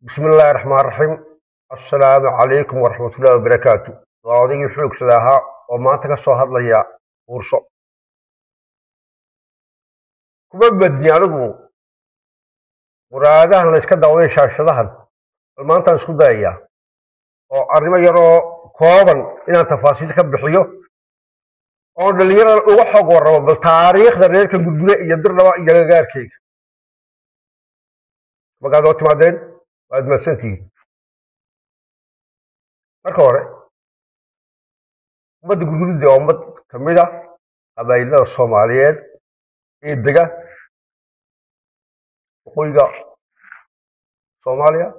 بسم الله الرحمن الرحيم. السلام عليكم ورحمة الله وبركاته. وأودي حلوك سلاها وما تكسو هذا يا ورصة. كم بدي أقوله مراده الله يسكت دعوة شاشة ما أنت نسكت دايا. وأريما يرى كوابن إن تفاصيل كبحيو. أو اللي يرى الوحق ورا بالتاريخ ده غير كل جزء يدر لوا يلقى كيك. ما قاعد وقت بعدين بعد ما سنتي. أكوره. ما تقول دي أمد كميدا قبائل الصوماليين إدقى وقويقى Soomaaliya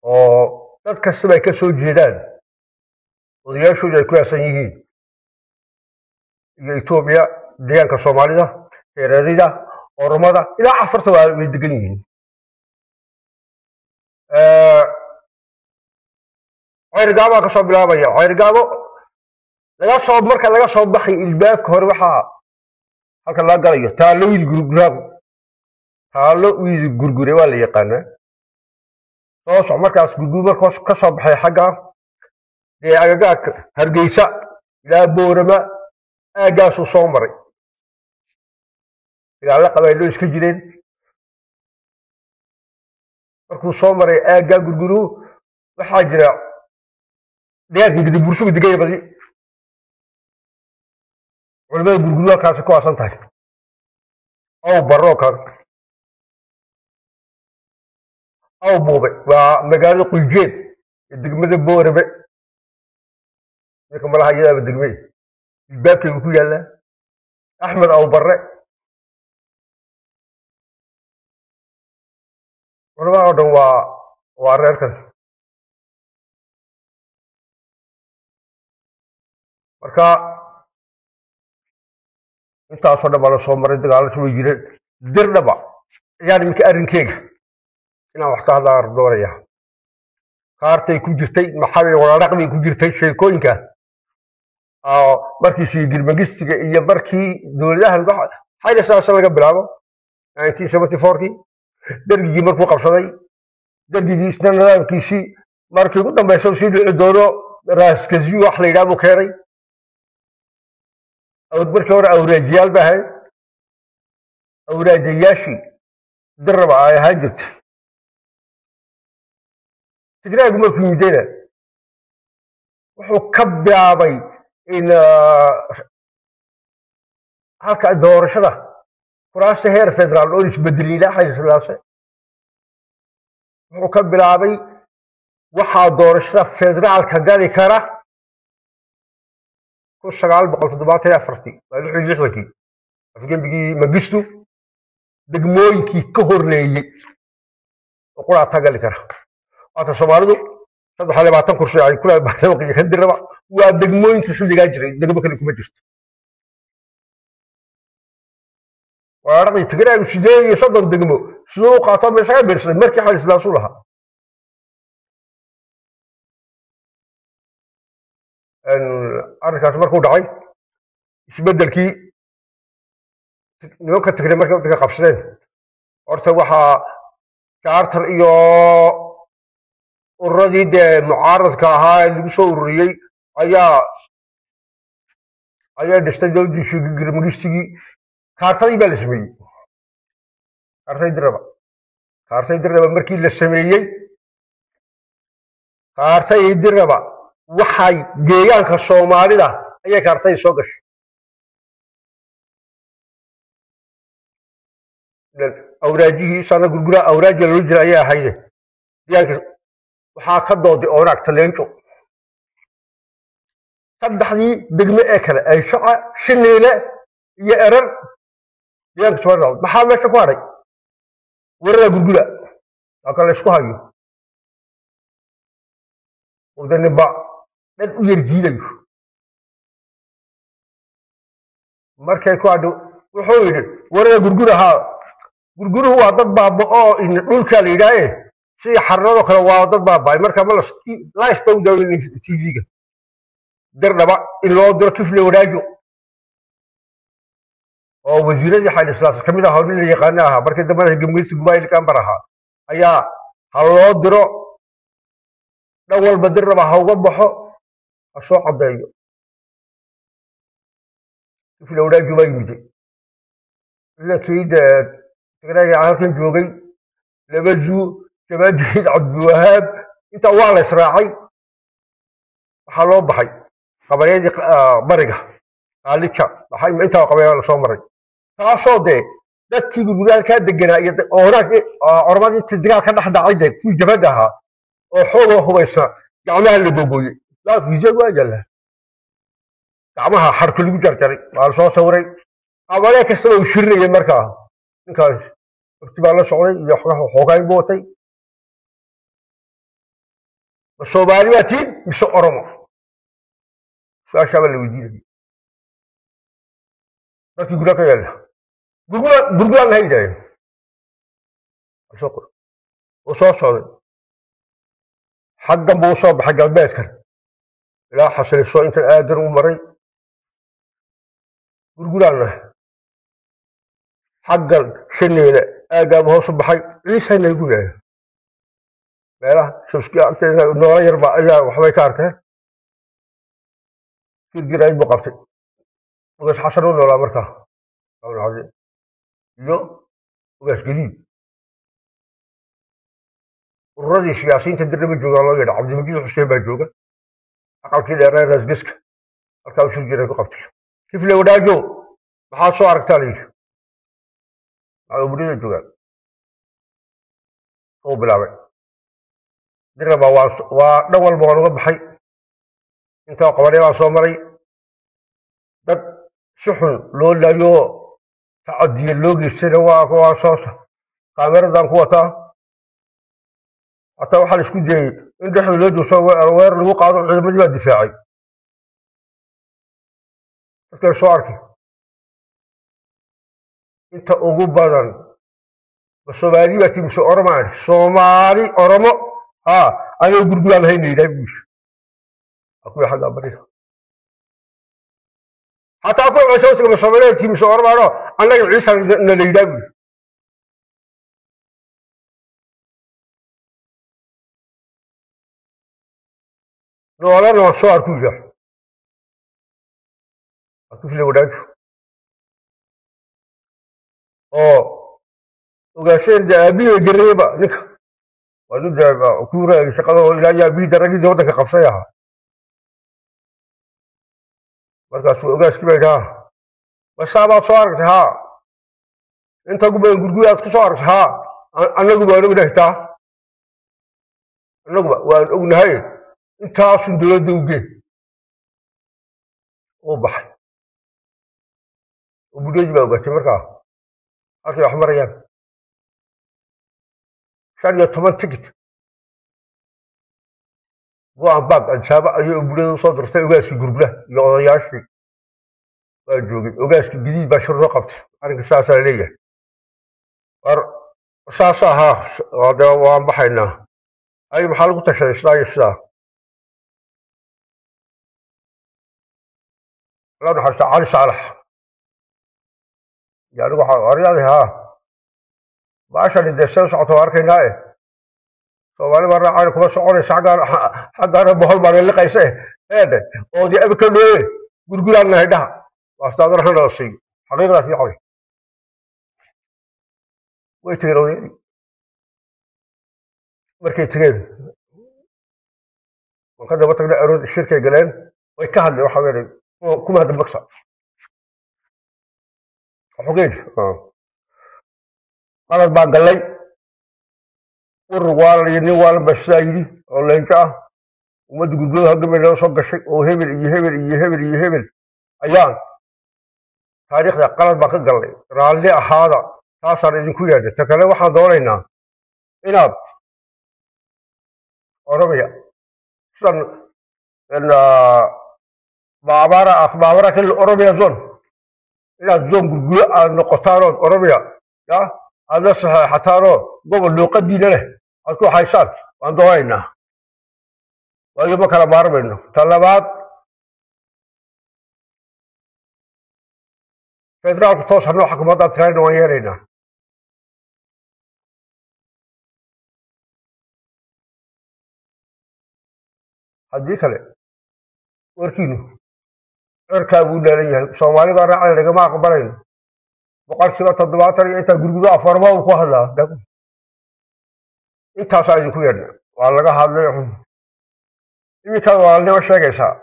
oo dad kastaba ay ka soo jeedaan odayaashooda ay ku aasan yihiin iyo Itoobiya deegaanka Soomaalida Ereedida Oromada ilaa afarta waa way degan yihiin ceyrgaabo ka soo bilaabaya ceyrgaabo marka laga soo baxay ilbaabka hore waxaa halka la galayo taalo wiil gurgure waa la yaqaanaa soo markaas gurgure ka soo baxay xagga agagaarka Hargeysa ilaa Boorama aagaas uu soo maray ilaa la qabaylo iska jireen markuu soo maray aaga gurguru waxaa jira deegaanka bursugu digay badi culimada gurguru kaas ku aasan tahay oo barooka أو بوبي ومقالة قلجين الدقمة بوربي يكمل حاجة بالدقمة الباب كي يقول يلا أحمد أو بري وأنا ما أعرف وأريركن مركا أنت أصلا بالا صومر أنت قال شو يجري درنا با يعني مكارن كيك inaan wax ka hadlaan doonaya kaartay ku jirtay maxay wala raqmi ku jirtay sheekooyinka markii sii girmagistiga iyo markii dowladahan waxay saas laga bilaabo 1974kii dargigii markuu qabsaday dargigii isna nidaamkiisii markii ugu dambeysay sii dhici doono raaskaziyo wax la yiraahdo keenay markii hore awraajiyaal baahay awraajiyaashii daraba ay ahaan jirtay تقرأ ما في مدينة وحكب عبي إن هكا دور شده فراسة هير فيدرال أوليش بدري لا حاجة سلاسة وحكب عبي وحا دور شده فيدرال كقالي كارا كل شغال بقل تدباتي أفرتي ويلوحي جيسلكي أفكين بيجي مقشتو دقموينكي كهر ليي وقول عطاقالي كارا أنت سوالدو هذا حالة ما تنكر شيء كلها بعدين وقت يخدر ربع ودقموين تسول دقاجري دقمك اللي كمجست وأرضي تقرأ بشدي يصدر دقمو سوق عطام مسعى بيرسل مركي حال سلاسولها أن أركاس مركو دعي يسبدل كي نوكا تقرأ مركو تقرأ قفصين أرسل كارتر إيو الردي ده معارض كهاي اللي بيسوي الريي أيا دستجل دي شو جرمجستي كارتاي بالسمي كارتاي دربا مركي للسمية كارتاي دربا وحي جيان كالصومالي ده أيا كارتاي سوقش أوراجي سنة قرقرة أوراجي الرجل أيا هيدا يعني waxaa ka dooday ooraag taleento saddexdii degme ee kale ay shaqa shineele iyo erar deegaanka Soomaaliland maxaa meesha ku haray warada gurgura halka la isku hayo wadaniba dad u yar jiidayo markay ku hadho wuxuu yidhi warada gurguruhu waa dad baaba'o in dhulka la yidhaahe si xarrado kale waa dad baabay marka ma la isbaa dawlin TV-ga darnaba in loo diro kifle wadaajo oo wasiiradii xal islaas kamid ah hawlin yaqaanaha markii dambe gamgeysi gubayl kan baraha ayaa ha loo diro dhan walba dirraba ha uga baxo ha soo caddeeyo kifle wadaagii baa yimiday ciidankii tigrayga halkan joogay laba zuu jabaadiid cabdiwahaab intaa waa la israacay waxaa loo baxay qabaryadii bariga qaalija intaa qabaya la soo maray taasoo dee dadkii gurguraalkaa deganaa iyo ormadii inta dagaal ka dhex dhacay dee kuwii jabhadda ahaa oo xoogoo hubaysa gacmaha la googooyey fiisa waa jalla gacmaha xarka lagu jarjaray waa la soo sawiray qabalee kastaba uu shirinayay markaa ninkaas waqti baa la socday iyo xoogayn buu watay ma soomaali baa tiin mise oromo su-aashaabaa la weydiinayay dadkii gurga ka yaalla gurgulaan ha yidhaaheen wuu soo socday xaggan buu usoo baxay galbeedkan ilaa xasiliso intan aadan u maray gurgulaanna xaggan shaneena aagaaba hoos u baxay ciisana igu yahay meelaha shabskiya agteeda noola yarba ayaa waxbay ka arkeen girgirayd buu qabtay ugaas xasan u noolaa markaa iyo ugaas gadiid ururadii siyaasiyiinta dirnaba joogaa loo yadha cabdimajiid xuseen baa jooga aqalkii dheeree raasgeska halkaa u shirjiray ku qabtay kifle wadaajo maxaad soo aragtaa layidhi macdumuriyada joogaan uu bilaabay dirnaba waa dhan walba waan uga baxay intaa qabanee baa soo maray dad si xun loo laayo tacadiye loo geystayna waa soosa kaameradan ku wataa hataa waxaa la isku dayey in dhexda loo duuso weer lagu qaado ciidamadii baa difaacay dadkay soo arkay inta ugu badan ma soomaali baa tii mise oromaan soomaali oromo haa anoo gurgulaan hayna yidhahay buushi akuwi xaggaa bariga hataa ku cesawsiga ma soomaaliya tii mise oromaano annaga ciisa na la yidhaha buushi noolana waan soo arku yidhaah akifle wadaajo oo ogaasheen dee aabihii garayba ninka waa nin dee ku raagay shaqada oo ilaa aabihii daragidii waddanka qabsay ahaa markaasuu ogaaskii bay dhaha basaabaad soo aragtay haa inta ugu badan gurguraad ku soo aragtay haa annaguba waan ognahay taa annaguba waan ognahay intaasun dowladda ugee uu baxay oo budheeji baa ogaatay markaa halkay wax marayaan 15 tikit go-aan baag ansaaba ayay budheeda usoo dirtay ogaaskii gurgula iyo odayaashii waa joogay ogaaskii gadiid baa shir loo qabtay arrinka saasaa la leeyahay war saasa ahaa de waan baxaynaa ay maxaa lagu tashaday sidaa iyo sidaa la dhaxalta cali saalax yani waxaa aryaday haa baashani dee soo socoto waa arkaynaa soomaali baa raacayna kuma soconaysa xaggaana bohol baa liqaysa eedhe oo dee abika nooye gurguraan nahay dhaha waastaadana hanala siiyo xaqiiqdaa fiican way tegeen odaydii markay tegeen waan ka daba tagnay arood shirkay galeen way ka hadleen waxa weeye kuma hadda baksa xogeyn qalad baa gallay urur waalan iyo nin waalan baa sidaa yidhi oo leenjo ah ummadda gurgurada halgamay nala soo gashay oo hebel iyo hebel iyo hebel iyo hebel ayaan taariikhda qalad baan ka gallay raalli ahaada taasaan idinku yeedhay ta kale waxaan doonaynaa inaad oromia sidan baabara kali oromia zone inaad zone gurguro aad noqotaanood oromia ya aad la saxeexataanoo gobol luuqadiina leh aad ku haysaan waan doonaynaa waayo ma kala maarmayno ta labaad federaalku toos hanoo xakuumaddaa tirayna waan yeelaynaa haddii kale warkiinu cirkaa buu dhaalan yahay soomaali baa raacay lagama aqbalayno boqolkiiba 70 iyo intaa gurgudo afarma uu ku hadlaa intaasaa idinku yeedha waa laga hadlay iminkaad walaalnimo sheegaysaa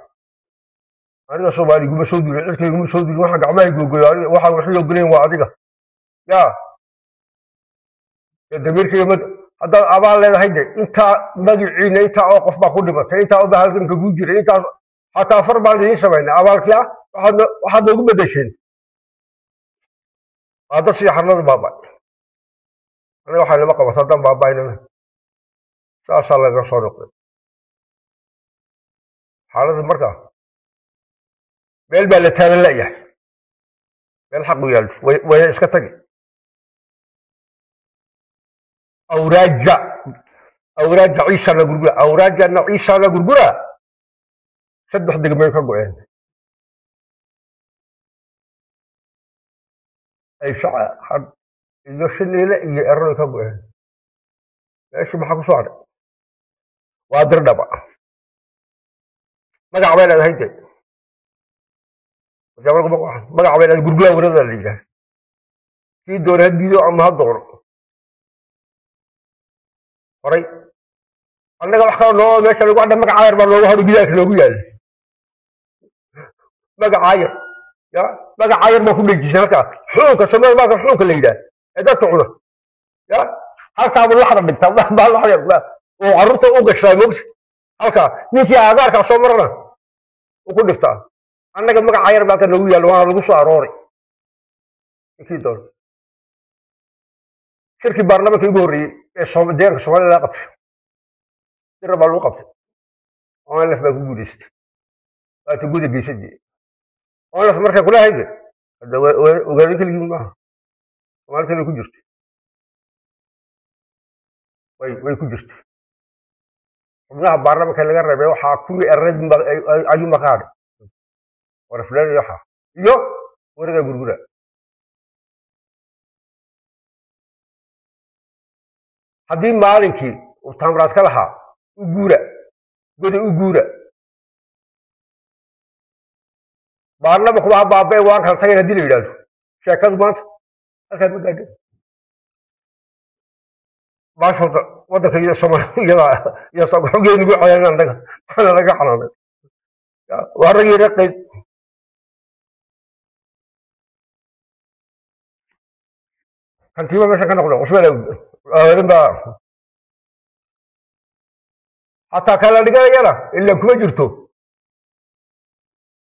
aniga soomaali iguma soo duulin cidka iguma soo duulin waxaan gacmaha googoyo waxaan waxii ogolayn waa adiga yaa damiirkaiyo haddaad abaal leedahay de intaa magiciina intaa oo qof baa ku dhimatay intaa oo baa halganka kuu jiray intaas xataa afar baan idiin samaynay abaalkii ah waxaad noogu bedesheen waa dad sii xarlada baabay aniga waxaa inama qabato haddaan baabaynana saasaa lagaga soo noqday xaaladda markaa meel baa la taagan la'yahay meel xaq u yaallo waya iska tagi awraaja ciisa la gurgura awraajana ciisa la gurgura 3 degmay ka go'een ay shaca had iyo shiniile iyo erro ka go'een meesha maxaa ku soo hadhay waa dirdhaba magac bay leedahay de magac bay leedahay gurgura warada la yidhaah kii doona hadiido ama ha doono horay annaga wax kale noo meesha lagu hadha magac ayar baa loogu hadho gidaarka loogu yaalla magac ayar ya magac ayar baa ku dhejisay halkaa xuunka samada baalka xuunka la yidhaah ee dadka cuna ya halkaabuu laxda dhigtaa baa laxda oo carruurta u gashtaa mogta halkaa ninkii aagaarkaa soo marana uu ku dhiftaa annaga magac ayar baalka loogu yaalla waana lagu soo arooray ninkii doon shirkii baarlamaanka ugu horreeyey ee deeganka soomaalida laga qabtay dira baa lagu qabtay onlf baa ku guulaystay waata guda geysadii onlf markay kula hayde hadda ogaadin keligii maaha soomaali kale ku jirto way ku jirto xubnaha baarlamaanka laga reebay waxaa kuwii erred ayuu maqaadhay waraflaan iyo waxaa iyo warada gurgura haddii maalinkii uu taamraad ka lahaa u guura godi u guura baarlamanku waa baaba'e waan kala tagayn haddii la yidhaahdo sheekadu maanta halkaa ma gaadhin baashooda waddanka iyo soomaaliyada iyo xogeed nagu cayaan annaga waxaana laga canaanay waa ragii raqayd kantiiba meeshan ka noqdo cusmaan aadan baa hataa kala dhiganayana ilaa kuma jirto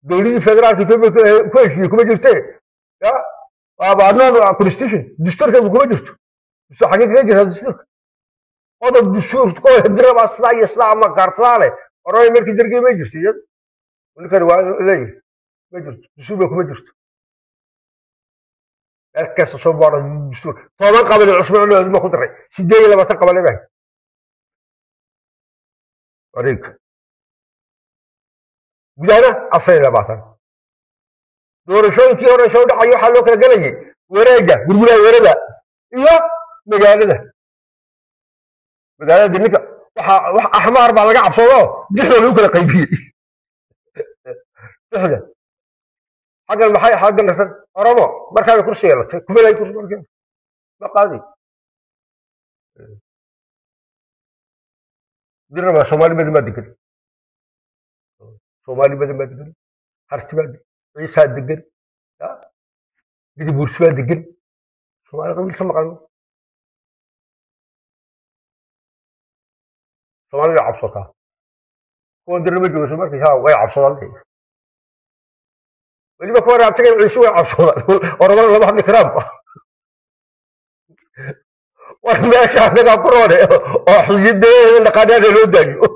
dowladii federaalka etoobiya ku heshiiyey kuma jirte ya waaba constitution dastuurkeedu kuma jirto xagee kaga jirta dastuurka qodob dastuur dirabaa sidaa iyo sidaa ama kaartadaa leh oromay markii dargey may jirto iyada ninkani waa leeyahay ma jirto dastuurba kuma jirto meel kasta soo baara dastuur 10 qabale cusmaan ma ku daray 28 qabale baa wareeg gudahana 24 doorashooyinkii hore soo dhacay waxaa loo kala gelayay wareega gurguraha warada iyo magaalada ninka wax axmaar baa laga cabsado dixda lagu kala qaybiyey dixda xaggan maxay xaggan nasan oromo markaa kursi yeelatay kumelay kursi markaa ma qaadi diraba Soomaali badan baa degan Soomaali badan baa degan harti baa ciisa degan gidi buursi baa degan Soomaali qabiil ka maqan Soomaali way cabsataa kuwa diraba jooga markaa way cabsadaan weliba kuwa raabtagay ciisu way cabsadaan oromada lama hadli karaan war meesha anaga ku roone oo xiyidee dhaqaanaha loo daayo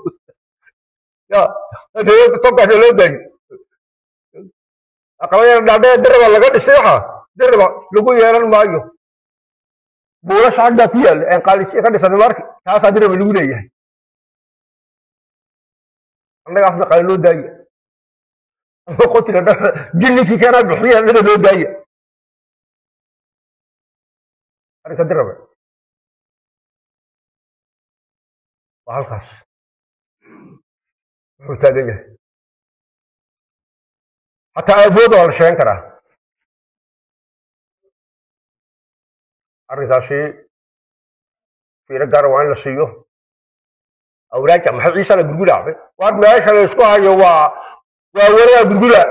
ya dawladda tobanka loo daayo aqalaya dhaadheer diraba laga dhisay waxa diraba lagu yeelan maayo buulasha hadda ku yaal ee qaalisi ka dhisan markii taas diraba lagu leeyahay annaga afna qaal loo daayo qotina jinnikii kana bixiya loo daayo arka diraba halkaas wuxuu taagan yahay xataa awoodda waa la sheegan karaa arrinkaasi fiiro gaara waa in la siiyo awraaja maxay ciise la gurguraabe waar meesha la isku hayo waa wareega gurgura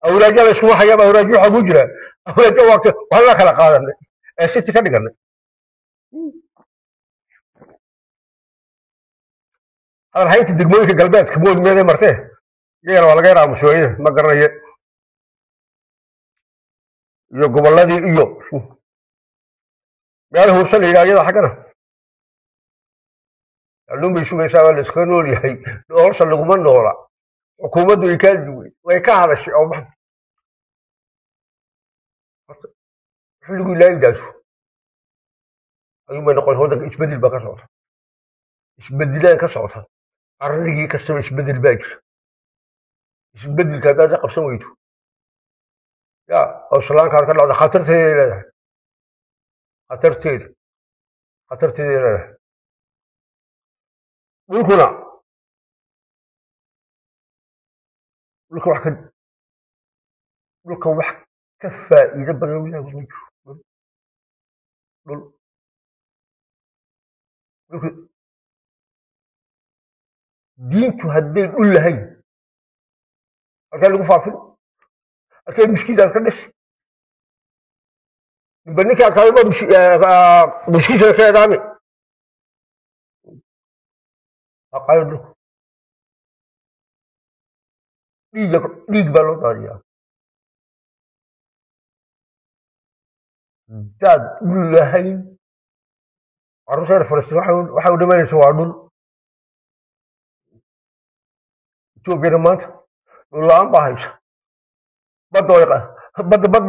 awraaja la iskuma hayaba awraaja waxa ugu jira awraaja waa la kala qaadanay ee city ka dhiganay hadal haynta degmooyinka galbeedka moodmeeday martee iyagana waa laga yaraa musooyine ma garanaye iyo gobolladii iyo meel huursan la yidhaha iyada xaggana kalluun bay sugaysaa waa la iska nool yahay nolosha laguma noola xukuumaddu way ka hadashay oo xilligu ilaahay daaso ayuun bay noqon waddanka isbedel baa ka socota isbedelaan ka socota qarnigii kastaba isbedel baa jira isbedelka haddaad la qabsan weydo ya oo salaankaad ka dhacda khatarteeday leedahay khatarteeday leedahay dhulkuna dhulka wax ka faa'iido badan u yahay dhulka diintu hadday dhul lahayn halkee lagu faafin halkee miskiidaad ka dhis ninba ninkaa kaleba miskiisa ka edaami aqaayo dhulku dhiig baa loo daadiyaa haddaad dhul lahayn carruurteena falastiin waxay u dhimanaysa waa dhul etoobiyana maanta dhul la-aan baa haysa bad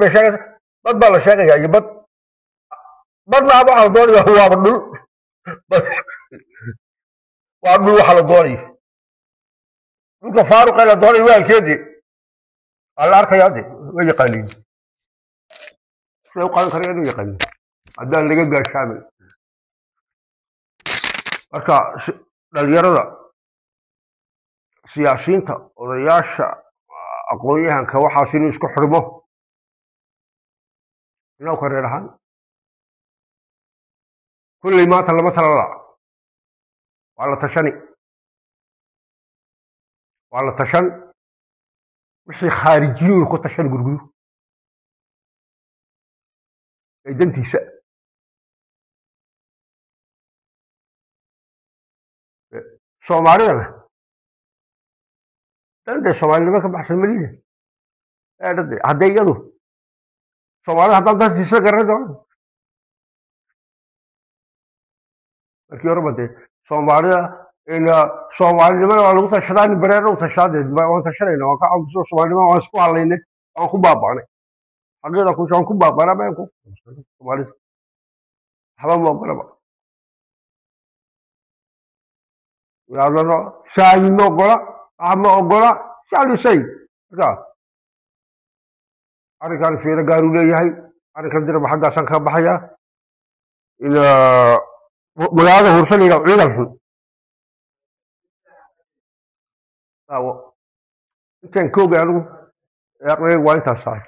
bay sheegaysa bad baa la sheegayaa iyo badna waxaa la doonaya waaba dhul waa dhul waxa la doonaya dhulka faaruqee la doonaya waalkeedii waa la arkayaa de way yaqaaniin siday u qadan karaya inuu yaqaaniin haddaan laga gaashaamin marka dhalinyarada siyaasiyiinta odayaasha aqoon-yahanka waxaas inuu isku xirmo inuu ka reer ahaan kulley maanta lama talala waa la tashan wixii khaarijiyuun ku tashan gurgudu ee dantiisa soomaalidana dande soomaalinimo ka baxsan maliine hadday iyadu soomaalida haddaan dantiisa garan doonan markii horeba dee soomaalinimada waa lagu tashadaa nin bareerna u tashaadee waan tashanayna waan ka caawiso soomaalinimada waan isku hadlaynay waan ku baaba'nay xaqiiqda kusha waan ku baaba'naa baan ku soomaalida waxba ma ogolaba yaadano saami ma ogola ma ogola saalisay marka arrinkan fiiro gaaruu leeyahay arrinkan diraba xaggaasaan ka baxayaa magaalada huursan la yidhaha ciidan xun intaan koogay anigu waa intaas saar